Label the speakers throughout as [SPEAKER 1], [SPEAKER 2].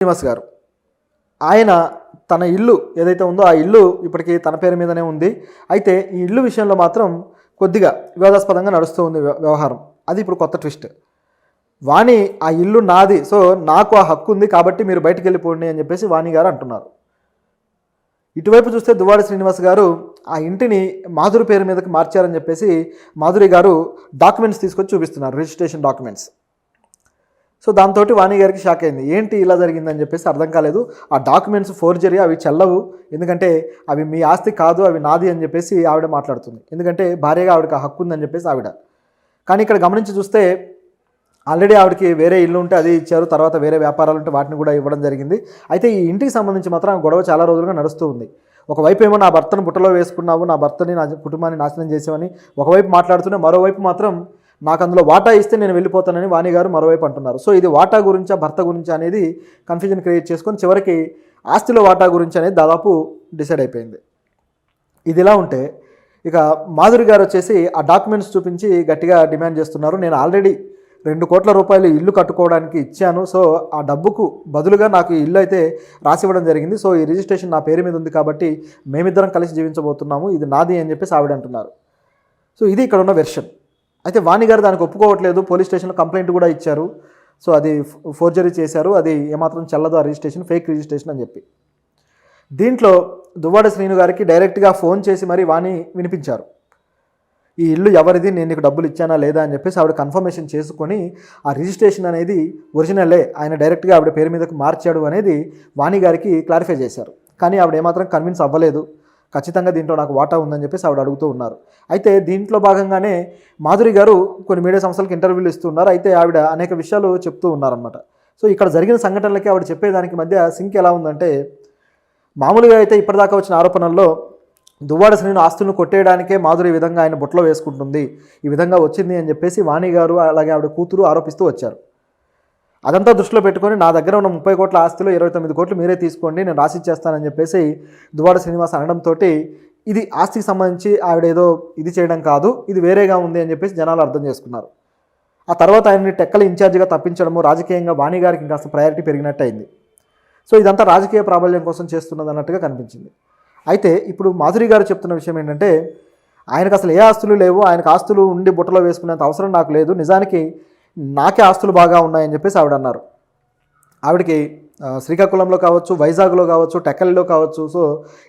[SPEAKER 1] శ్రీనివాస్ గారు ఆయన తన ఇల్లు ఏదైతే ఉందో ఆ ఇల్లు ఇప్పటికీ తన పేరు మీదనే ఉంది. అయితే ఈ ఇల్లు విషయంలో మాత్రం కొద్దిగా వివాదాస్పదంగా నడుస్తూ ఉంది వ్యవహారం. అది ఇప్పుడు కొత్త ట్విస్ట్. వాణి ఆ ఇల్లు నాది, సో నాకు ఆ హక్కు ఉంది కాబట్టి మీరు బయటికి వెళ్ళిపోండి అని చెప్పేసి వాణి గారు అంటున్నారు. ఇటువైపు చూస్తే దువ్వాడ శ్రీనివాస్ గారు ఆ ఇంటిని మాధురి పేరు మీదకి మార్చారని చెప్పేసి మాధురి గారు డాక్యుమెంట్స్ తీసుకొచ్చి చూపిస్తున్నారు, రిజిస్ట్రేషన్ డాక్యుమెంట్స్. సో దాంతో వాణి గారికి షాక్ అయింది. ఏంటి ఇలా జరిగిందని చెప్పేసి అర్థం కాలేదు. ఆ డాక్యుమెంట్స్ ఫోర్జరీ, అవి చెల్లవు, ఎందుకంటే అవి మీ ఆస్తి కాదు, అవి నాది అని చెప్పేసి ఆవిడ మాట్లాడుతుంది. ఎందుకంటే భార్యగా ఆవిడకి ఆ హక్కు ఉందని చెప్పేసి ఆవిడ. కానీ ఇక్కడ గమనించి చూస్తే ఆల్రెడీ ఆవిడకి వేరే ఇల్లు ఉంటే అది ఇచ్చారు, తర్వాత వేరే వ్యాపారాలు ఉంటే వాటిని కూడా ఇవ్వడం జరిగింది. అయితే ఈ ఇంటికి సంబంధించి మాత్రం గొడవ చాలా రోజులుగా నడుస్తూ ఉంది. ఒకవైపు ఏమో నా భర్తను బుట్టలో వేసుకున్నావు, నా భర్తని నా కుటుంబాన్ని నాశనం చేసావని ఒకవైపు మాట్లాడుతూనే, మరోవైపు మాత్రం నాకు అందులో వాటా ఇస్తే నేను వెళ్ళిపోతానని వాణి గారు మరోవైపు అంటున్నారు. సో ఇది వాటా గురించా భర్త గురించి అనేది కన్ఫ్యూజన్ క్రియేట్ చేసుకొని చివరికి ఆస్తిలో వాటా గురించి అనేది దాదాపు డిసైడ్ అయిపోయింది. ఇది ఇలా ఉంటే ఇక మాధురి గారు వచ్చేసి ఆ డాక్యుమెంట్స్ చూపించి గట్టిగా డిమాండ్ చేస్తున్నారు. నేను ఆల్రెడీ 2 కోట్ల రూపాయలు ఇల్లు కట్టుకోవడానికి ఇచ్చాను, సో ఆ డబ్బుకు బదులుగా నాకు ఈ ఇల్లు అయితే రాసివ్వడం జరిగింది. సో ఈ రిజిస్ట్రేషన్ నా పేరు మీద ఉంది కాబట్టి మేమిద్దరం కలిసి జీవించబోతున్నాము, ఇది నాది అని చెప్పేసి ఆవిడ అంటున్నారు. సో ఇది ఇక్కడ ఉన్న వెర్షన్. అయితే వాణి గారు దానికి ఒప్పుకోవట్లేదు, పోలీస్ స్టేషన్లో కంప్లైంట్ కూడా ఇచ్చారు. సో అది ఫోర్జరీ చేశారు, అది ఏమాత్రం చెల్లదు, ఆ రిజిస్ట్రేషన్ ఫేక్ రిజిస్ట్రేషన్ అని చెప్పి. దీంట్లో దువ్వాడ శ్రీను గారికి డైరెక్ట్గా ఫోన్ చేసి మరీ వాణి వినిపించారు. ఈ ఇల్లు ఎవరిది, నేను నీకు డబ్బులు ఇచ్చానా లేదా అని చెప్పేసి ఆవిడ కన్ఫర్మేషన్ చేసుకొని ఆ రిజిస్ట్రేషన్ అనేది ఒరిజినలే, ఆయన డైరెక్ట్గా ఆవిడ పేరు మీదకు మార్చాడు అనేది వాణి గారికి క్లారిఫై చేశారు. కానీ ఆవిడ ఏమాత్రం కన్విన్స్ అవ్వలేదు. ఖచ్చితంగా దీంట్లో నాకు వాటా ఉందని చెప్పేసి ఆవిడ అడుగుతూ ఉన్నారు. అయితే దీంట్లో భాగంగానే మాధురి గారు కొన్ని మీడియా సంస్థలకు ఇంటర్వ్యూలు ఇస్తున్నారు. అయితే ఆవిడ అనేక విషయాలు చెప్తూ ఉన్నారన్నమాట. సో ఇక్కడ జరిగిన సంఘటనలకి ఆవిడ చెప్పేదానికి మధ్య సింక్ ఎలా ఉందంటే, మామూలుగా అయితే ఇప్పటిదాకా వచ్చిన ఆరోపణల్లో దువ్వాడ శ్రీను ఆస్తులను కొట్టేయడానికే మాధురి ఈ విధంగా ఆయన బుట్టలో వేసుకుంటుంది, ఈ విధంగా వచ్చింది అని చెప్పేసి వాణి గారు అలాగే ఆవిడ కూతురు ఆరోపిస్తూ వచ్చారు. అదంతా దృష్టిలో పెట్టుకొని నా దగ్గర ఉన్న 30 కోట్ల ఆస్తిలో 29 కోట్లు మీరే తీసుకోండి, నేను రాసిచ్చేస్తానని చెప్పేసి దువ్వాడ శ్రీనివాస్ అనడంతో ఇది ఆస్తికి సంబంధించి ఆవిడ ఏదో ఇది చేయడం కాదు, ఇది వేరేగా ఉంది అని చెప్పేసి జనాలు అర్థం చేసుకున్నారు. ఆ తర్వాత ఆయన్ని టెక్కల ఇన్ఛార్జిగా తప్పించడము రాజకీయంగా వాణి గారికి ఇంకాస్త ప్రయారిటీ పెరిగినట్టు అయింది. సో ఇదంతా రాజకీయ ప్రాబల్యం కోసం చేస్తున్నది అన్నట్టుగా కనిపించింది. అయితే ఇప్పుడు మాధురి గారు చెప్తున్న విషయం ఏంటంటే, ఆయనకు అసలు ఏ ఆస్తులు లేవు, ఆయనకు ఆస్తులు ఉండి బుట్టలో వేసుకునేంత అవసరం నాకు లేదు, నిజానికి నాకే ఆస్తులు బాగా ఉన్నాయని చెప్పేసి ఆవిడ అన్నారు. ఆవిడకి శ్రీకాకుళంలో కావచ్చు, వైజాగ్లో కావచ్చు, టెక్కల్లో కావచ్చు, సో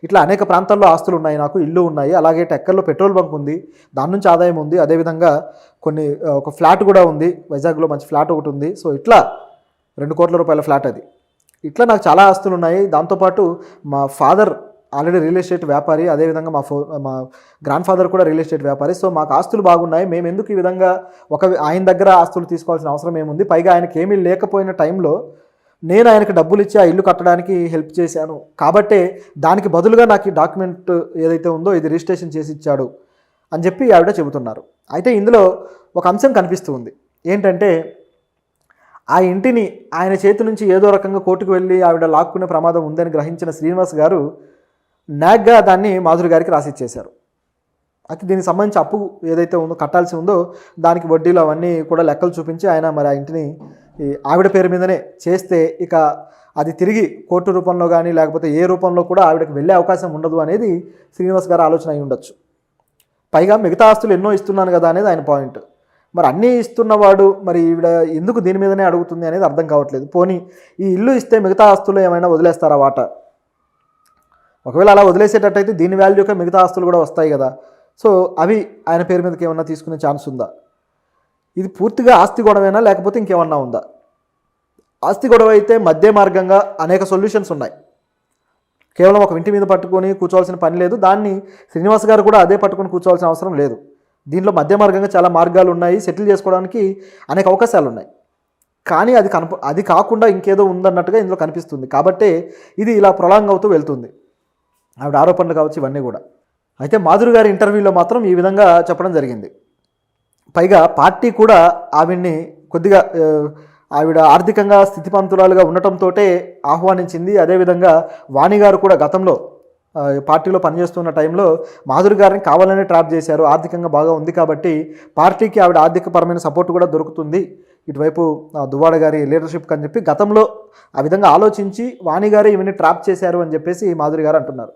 [SPEAKER 1] ఇట్లా అనేక ప్రాంతాల్లో ఆస్తులు ఉన్నాయి, నాకు ఇల్లు ఉన్నాయి, అలాగే టెక్కల్లో పెట్రోల్ బంక్ ఉంది, దాని నుంచి ఆదాయం ఉంది, అదేవిధంగా ఒక ఫ్లాట్ కూడా ఉంది, వైజాగ్లో మంచి ఫ్లాట్ ఒకటి ఉంది. సో ఇట్లా 2 కోట్ల రూపాయల ఫ్లాట్ అది. ఇట్లా నాకు చాలా ఆస్తులు ఉన్నాయి. దాంతోపాటు మా ఫాదర్ ఆల్రెడీ రియల్ ఎస్టేట్ వ్యాపారి, అదేవిధంగా మా గ్రాండ్ ఫాదర్ కూడా రియల్ ఎస్టేట్ వ్యాపారి. సో మాకు ఆస్తులు బాగున్నాయి, మేము ఎందుకు ఈ విధంగా ఆయన దగ్గర ఆస్తులు తీసుకోవాల్సిన అవసరం ఏముంది, పైగా ఆయనకి ఏమీ లేకపోయిన టైంలో నేను ఆయనకు డబ్బులు ఇచ్చి ఆ ఇల్లు కట్టడానికి హెల్ప్ చేశాను కాబట్టే దానికి బదులుగా నాకు ఈ డాక్యుమెంట్ ఏదైతే ఉందో ఇది రిజిస్ట్రేషన్ చేసి ఇచ్చాడు అని చెప్పి ఆవిడ చెబుతున్నారు. అయితే ఇందులో ఒక అంశం కనిపిస్తూ ఉంది. ఏంటంటే, ఆ ఇంటిని ఆయన చేతి నుంచి ఏదో రకంగా కోర్టుకు వెళ్ళి ఆవిడ లాక్కునే ప్రమాదం ఉందని గ్రహించిన శ్రీనివాస్ గారు నాగ్గా దాన్ని మాధురి గారికి రాసిచ్చేశారు. అయితే దీనికి సంబంధించి అప్పు ఏదైతే ఉందో కట్టాల్సి ఉందో దానికి వడ్డీలు అవన్నీ కూడా లెక్కలు చూపించి ఆయన మరి ఆ ఇంటిని ఆవిడ పేరు మీదనే చేస్తే ఇక అది తిరిగి కోర్టు రూపంలో కానీ లేకపోతే ఏ రూపంలో కూడా ఆవిడకి వెళ్ళే అవకాశం ఉండదు అనేది శ్రీనివాస్ గారు ఆలోచన అయి ఉండొచ్చు. పైగా మిగతా ఆస్తులు ఎన్నో ఇస్తున్నాను కదా అనేది ఆయన పాయింట్. మరి అన్నీ ఇస్తున్నవాడు మరి ఈవిడ ఎందుకు దీని మీదనే అడుగుతుంది అనేది అర్థం కావట్లేదు. పోనీ ఈ ఇల్లు ఇస్తే మిగతా ఆస్తులు ఏమైనా వదిలేస్తారా వాటా? ఒకవేళ అలా వదిలేసేటట్టయితే దీని వాల్యూకే మిగతా ఆస్తులు కూడా వస్తాయి కదా. సో అవి ఆయన పేరు మీదకి ఏమన్నా తీసుకునే ఛాన్స్ ఉందా? ఇది పూర్తిగా ఆస్తి గొడవేనా లేకపోతే ఇంకేమన్నా ఉందా? ఆస్తి గొడవ అయితే మధ్య మార్గంగా అనేక సొల్యూషన్స్ ఉన్నాయి. కేవలం ఒక ఇంటి మీద పట్టుకొని కూర్చోవాల్సిన పని లేదు. దాన్ని శ్రీనివాస్ గారు కూడా అదే పట్టుకొని కూర్చోవాల్సిన అవసరం లేదు. దీంట్లో మధ్య మార్గంగా చాలా మార్గాలు ఉన్నాయి, సెటిల్ చేసుకోవడానికి అనేక అవకాశాలు ఉన్నాయి. కానీ అది కాకుండా ఇంకేదో ఉందన్నట్టుగా ఇందులో కనిపిస్తుంది. కాబట్టే ఇది ఇలా ప్రొలాంగ్ అవుతూ వెళ్తుంది, ఆవిడ ఆరోపణలు కావచ్చు ఇవన్నీ కూడా. అయితే మాధురి గారి ఇంటర్వ్యూలో మాత్రం ఈ విధంగా చెప్పడం జరిగింది. పైగా పార్టీ కూడా ఆవిడ్ని కొద్దిగా ఆవిడ ఆర్థికంగా స్థితిపంతురాలుగా ఉండటంతో ఆహ్వానించింది. అదేవిధంగా వాణి గారు కూడా గతంలో పార్టీలో పనిచేస్తున్న టైంలో మాధురి గారిని కావాలనే ట్రాప్ చేశారు. ఆర్థికంగా బాగా ఉంది కాబట్టి పార్టీకి ఆవిడ ఆర్థికపరమైన సపోర్ట్ కూడా దొరుకుతుంది, ఇటువైపు దువ్వాడ గారి లీడర్షిప్ అని చెప్పి గతంలో ఆ విధంగా ఆలోచించి వాణి గారు ఇవన్నీ ట్రాప్ చేశారు అని చెప్పేసి మాధురి గారు అంటున్నారు.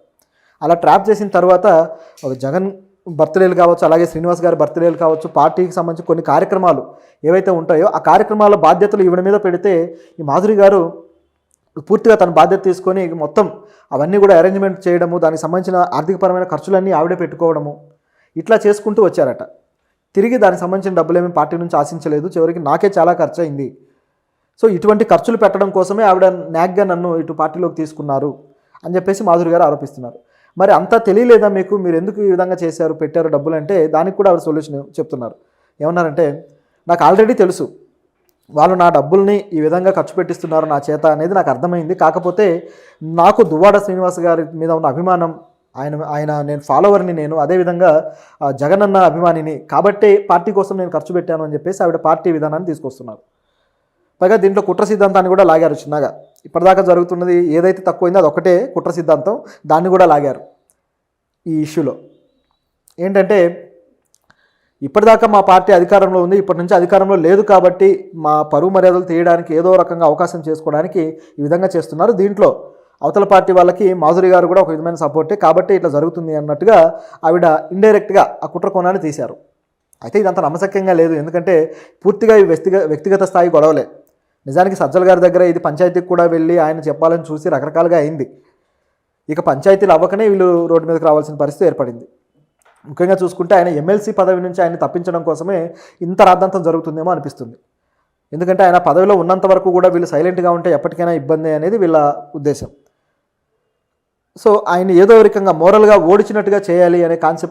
[SPEAKER 1] అలా ట్రాప్ చేసిన తర్వాత ఒక జగన్ బర్త్డేలు కావచ్చు, అలాగే శ్రీనివాస్ గారి బర్త్డేలు కావచ్చు, పార్టీకి సంబంధించి కొన్ని కార్యక్రమాలు ఏవైతే ఉంటాయో ఆ కార్యక్రమాల బాధ్యతలు ఈవిడ మీద పెడితే ఈ మాధురి గారు పూర్తిగా తన బాధ్యత తీసుకొని మొత్తం అవన్నీ కూడా అరేంజ్మెంట్ చేయడము, దానికి సంబంధించిన ఆర్థికపరమైన ఖర్చులన్నీ ఆవిడే పెట్టుకోవడము, ఇట్లా చేసుకుంటూ వచ్చారట. తిరిగి దానికి సంబంధించిన డబ్బులేమీ పార్టీ నుంచి ఆశించలేదు, చివరికి నాకే చాలా ఖర్చు అయింది. సో ఇటువంటి ఖర్చులు పెట్టడం కోసమే ఆవిడ న్యాక్గా నన్ను ఇటు పార్టీలోకి తీసుకున్నారు అని చెప్పేసి మాధురి గారు ఆరోపిస్తున్నారు. మరి అంతా తెలియలేదా మీకు, మీరు ఎందుకు ఈ విధంగా చేశారు, పెట్టారు డబ్బులు అంటే దానికి కూడా ఆవిడ సొల్యూషన్ చెప్తున్నారు. ఏమన్నారంటే, నాకు ఆల్రెడీ తెలుసు వాళ్ళు నా డబ్బుల్ని ఈ విధంగా ఖర్చు పెట్టిస్తున్నారు నా చేత అనేది నాకు అర్థమైంది. కాకపోతే నాకు దువ్వాడ శ్రీనివాస్ గారి మీద ఉన్న అభిమానం, ఆయన నేను ఫాలోవర్ని, నేను అదేవిధంగా జగనన్న అభిమానిని, కాబట్టే పార్టీ కోసం నేను ఖర్చు పెట్టాను అని చెప్పేసి ఆవిడ పార్టీ విధానాన్ని తీసుకొస్తున్నారు. పైగా దీంట్లో కుట్ర సిద్ధాంతాన్ని కూడా లాగారు చిన్నగా. ఇప్పటిదాకా జరుగుతున్నది ఏదైతే తక్కువైందో అది ఒకటే కుట్ర సిద్ధాంతం, దాన్ని కూడా లాగారు ఈ ఇష్యూలో. ఏంటంటే, ఇప్పటిదాకా మా పార్టీ అధికారంలో ఉంది, ఇప్పటి నుంచి అధికారంలో లేదు కాబట్టి మా పరువు మర్యాదలు తీయడానికి ఏదో రకంగా అవకాశం చేసుకోవడానికి ఈ విధంగా చేస్తున్నారు. దీంట్లో అవతల పార్టీ వాళ్ళకి మాధురి గారు కూడా ఒక విధమైన సపోర్టే, కాబట్టి ఇట్లా జరుగుతుంది అన్నట్టుగా ఆవిడ ఇండైరెక్ట్గా ఆ కుట్ర కోణాన్ని తీశారు. అయితే ఇదంతా నమ్మశక్యంగా లేదు, ఎందుకంటే పూర్తిగా ఈ వ్యక్తిగత స్థాయి గొడవలే. నిజానికి సజ్జల గారి దగ్గర ఇది పంచాయతీకి కూడా వెళ్ళి ఆయన చెప్పాలని చూసి రకరకాలుగా అయింది. ఇక పంచాయతీలు అవ్వకనే వీళ్ళు రోడ్డు మీదకి రావాల్సిన పరిస్థితి ఏర్పడింది. ముఖ్యంగా చూసుకుంటే ఆయన ఎమ్మెల్సీ పదవి నుంచి ఆయన తప్పించడం కోసమే ఇంత రాద్ధాంతం జరుగుతుందేమో అనిపిస్తుంది. ఎందుకంటే ఆయన పదవిలో ఉన్నంత వరకు కూడా వీళ్ళు సైలెంట్గా ఉంటే ఎప్పటికైనా ఇబ్బంది అనేది వీళ్ళ ఉద్దేశం. సో ఆయన ఏదో రకంగా మోరల్గా ఓడించినట్టుగా చేయాలి అనే కాన్సెప్ట్